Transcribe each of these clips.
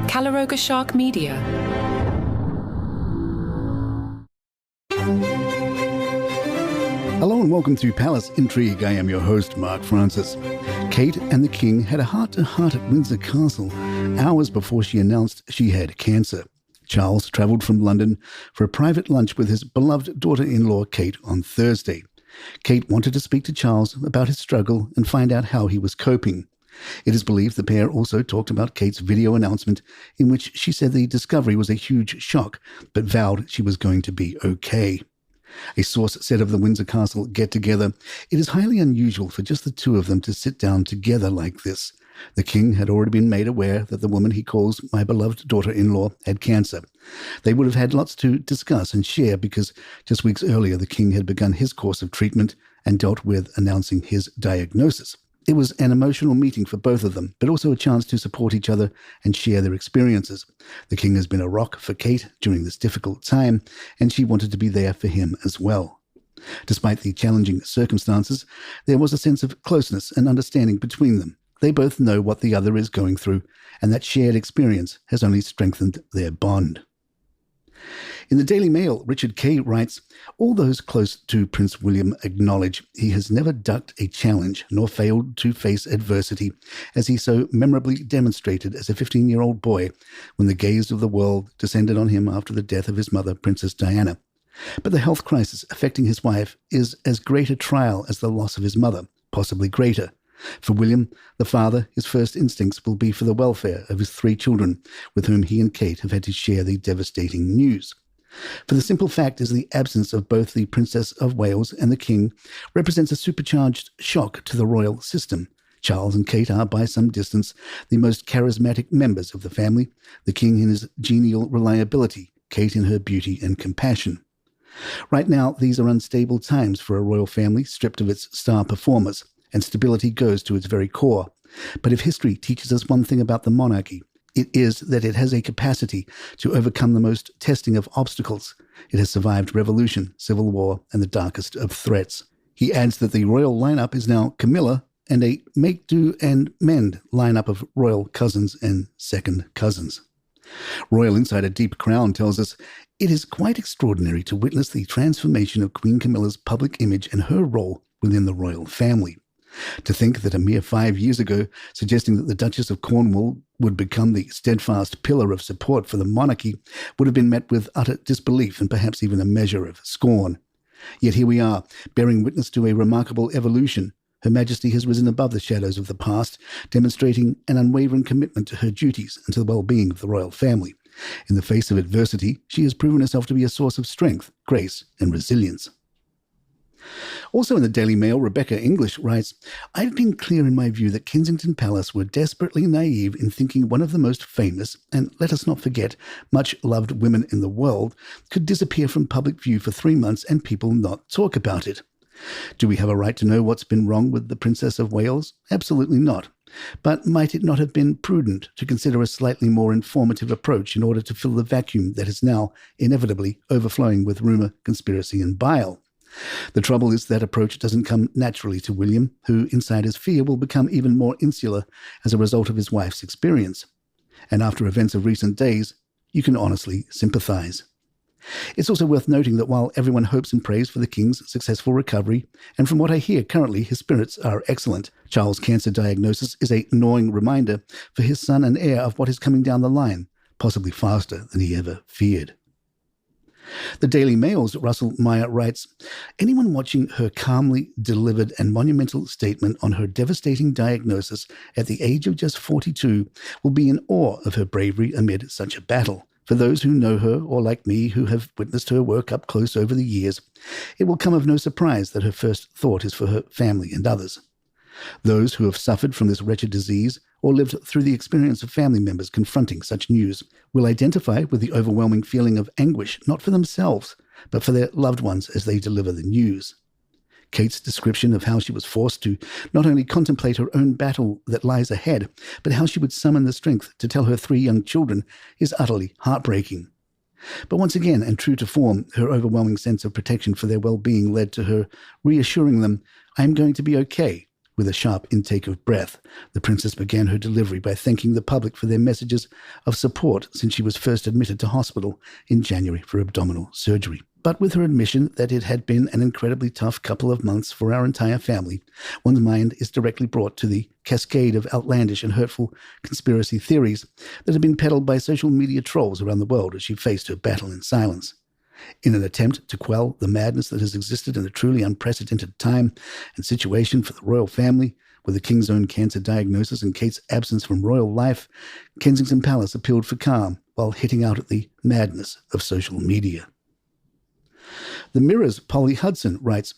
Calaroga Shark Media. Hello and welcome to Palace Intrigue. I am your host, Mark Francis. Kate and the King had a heart-to-heart at Windsor Castle hours before she announced she had cancer. Charles travelled from London for a private lunch with his beloved daughter-in-law, Kate, on Thursday. Kate wanted to speak to Charles about his struggle and find out how he was coping. It is believed the pair also talked about Kate's video announcement in which she said the discovery was a huge shock, but vowed she was going to be okay. A source said of the Windsor Castle get-together, "It is highly unusual for just the two of them to sit down together like this. The King had already been made aware that the woman he calls my beloved daughter-in-law had cancer. They would have had lots to discuss and share because just weeks earlier the King had begun his course of treatment and dealt with announcing his diagnosis. It was an emotional meeting for both of them, but also a chance to support each other and share their experiences. The King has been a rock for Kate during this difficult time, and she wanted to be there for him as well." Despite the challenging circumstances, there was a sense of closeness and understanding between them. They both know what the other is going through, and that shared experience has only strengthened their bond. In the Daily Mail, Richard Kay writes, "All those close to Prince William acknowledge he has never ducked a challenge nor failed to face adversity, as he so memorably demonstrated as a 15-year-old boy when the gaze of the world descended on him after the death of his mother, Princess Diana. But the health crisis affecting his wife is as great a trial as the loss of his mother, possibly greater. For William, the father, his first instincts will be for the welfare of his 3 children, with whom he and Kate have had to share the devastating news. For the simple fact is the absence of both the Princess of Wales and the King represents a supercharged shock to the royal system. Charles and Kate are, by some distance, the most charismatic members of the family, the King in his genial reliability, Kate in her beauty and compassion. Right now, these are unstable times for a royal family stripped of its star performers, and stability goes to its very core. But if history teaches us one thing about the monarchy, it is that it has a capacity to overcome the most testing of obstacles. It has survived revolution, civil war, and the darkest of threats." He adds that the royal lineup is now Camilla and a make-do-and-mend lineup of royal cousins and second cousins. Royal insider Deep Crown tells us, "It is quite extraordinary to witness the transformation of Queen Camilla's public image and her role within the royal family. To think that a mere 5 years ago, suggesting that the Duchess of Cornwall would become the steadfast pillar of support for the monarchy would have been met with utter disbelief and perhaps even a measure of scorn. Yet here we are, bearing witness to a remarkable evolution. Her Majesty has risen above the shadows of the past, demonstrating an unwavering commitment to her duties and to the well-being of the royal family. In the face of adversity, she has proven herself to be a source of strength, grace, and resilience." Also in the Daily Mail, Rebecca English writes, "I've been clear in my view that Kensington Palace were desperately naive in thinking one of the most famous, and let us not forget, much-loved women in the world, could disappear from public view for 3 months and people not talk about it. Do we have a right to know what's been wrong with the Princess of Wales? Absolutely not. But might it not have been prudent to consider a slightly more informative approach in order to fill the vacuum that is now inevitably overflowing with rumour, conspiracy and bile? The trouble is that approach doesn't come naturally to William, who, insiders fear, will become even more insular as a result of his wife's experience. And after events of recent days, you can honestly sympathise. It's also worth noting that while everyone hopes and prays for the King's successful recovery, and from what I hear currently his spirits are excellent, Charles' cancer diagnosis is a gnawing reminder for his son and heir of what is coming down the line, possibly faster than he ever feared. The Daily Mail's Russell Meyer writes, "Anyone watching her calmly delivered and monumental statement on her devastating diagnosis at the age of just 42 will be in awe of her bravery amid such a battle. For those who know her, or like me, who have witnessed her work up close over the years, it will come of no surprise that her first thought is for her family and others. Those who have suffered from this wretched disease or lived through the experience of family members confronting such news will identify with the overwhelming feeling of anguish, not for themselves, but for their loved ones as they deliver the news." Kate's description of how she was forced to not only contemplate her own battle that lies ahead, but how she would summon the strength to tell her 3 young children is utterly heartbreaking. But once again, and true to form, her overwhelming sense of protection for their well-being led to her reassuring them, "I am going to be okay," With a sharp intake of breath, the princess began her delivery by thanking the public for their messages of support since she was first admitted to hospital in January for abdominal surgery. But with her admission that it had been an incredibly tough couple of months for our entire family, one's mind is directly brought to the cascade of outlandish and hurtful conspiracy theories that have been peddled by social media trolls around the world as she faced her battle in silence. In an attempt to quell the madness that has existed in a truly unprecedented time and situation for the royal family, with the king's own cancer diagnosis and Kate's absence from royal life, Kensington Palace appealed for calm while hitting out at the madness of social media. The Mirror's Polly Hudson writes,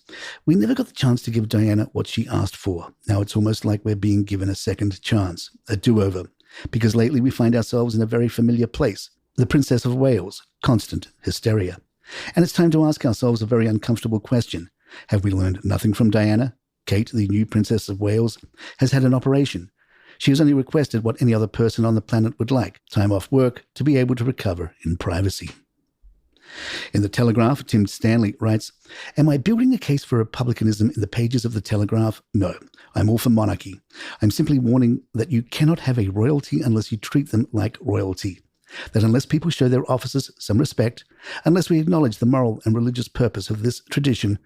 "We never got the chance to give Diana what she asked for. Now it's almost like we're being given a second chance, a do-over, because lately we find ourselves in a very familiar place, the Princess of Wales, constant hysteria. And it's time to ask ourselves a very uncomfortable question. Have we learned nothing from Diana? Kate, the new Princess of Wales, has had an operation. She has only requested what any other person on the planet would like, time off work to be able to recover in privacy." In the Telegraph, Tim Stanley writes, "Am I building a case for republicanism in the pages of the Telegraph? No, I'm all for monarchy. I'm simply warning that you cannot have a royalty unless you treat them like royalty. That unless people show their officers some respect, unless we acknowledge the moral and religious purpose of this tradition,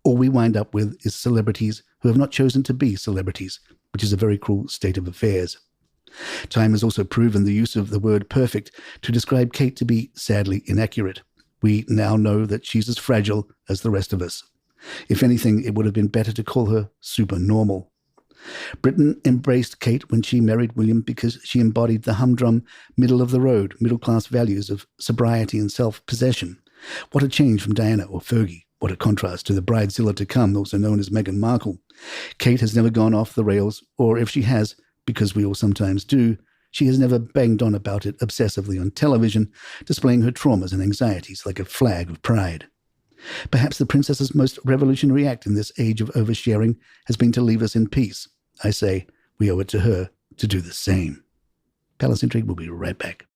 all we wind up with is celebrities who have not chosen to be celebrities, which is a very cruel state of affairs." Time has also proven the use of the word perfect to describe Kate to be sadly inaccurate. We now know that she's as fragile as the rest of us. If anything, it would have been better to call her supernormal. Britain embraced Kate when she married William because she embodied the humdrum, middle-of-the-road, middle-class values of sobriety and self-possession. What a change from Diana or Fergie. What a contrast to the bridezilla to come, also known as Meghan Markle. Kate has never gone off the rails, or if she has, because we all sometimes do, she has never banged on about it obsessively on television, displaying her traumas and anxieties like a flag of pride. Perhaps the princess's most revolutionary act in this age of oversharing has been to leave us in peace. I say we owe it to her to do the same. Palace Intrigue will be right back.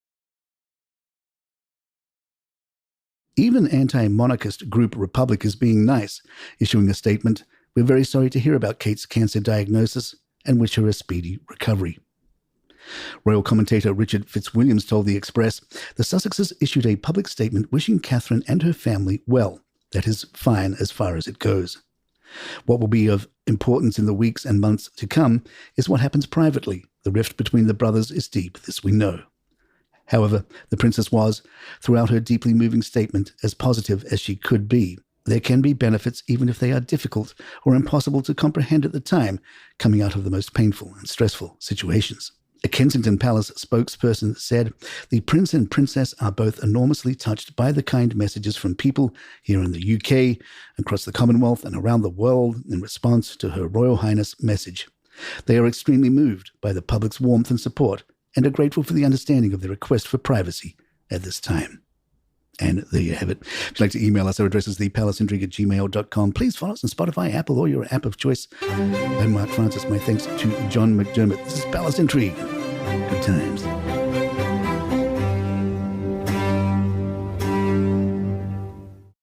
Even anti-monarchist group Republic is being nice, issuing a statement, "We're very sorry to hear about Kate's cancer diagnosis and wish her a speedy recovery." Royal commentator Richard Fitzwilliams told The Express, "The Sussexes issued a public statement wishing Catherine and her family well. That is fine as far as it goes. What will be of importance in the weeks and months to come is what happens privately. The rift between the brothers is deep, this we know." However, the princess was, throughout her deeply moving statement, as positive as she could be. There can be benefits even if they are difficult or impossible to comprehend at the time, coming out of the most painful and stressful situations. A Kensington Palace spokesperson said, "The Prince and Princess are both enormously touched by the kind messages from people here in the UK, across the Commonwealth and around the world in response to Her Royal Highness' message. They are extremely moved by the public's warmth and support and are grateful for the understanding of the request for privacy at this time." And there you have it. If you'd like to email us, our address is thepalaceintrigue@gmail.com. Please follow us on Spotify, Apple, or your app of choice. I'm Mark Francis. My thanks to John McDermott. This is Palace Intrigue. Good times.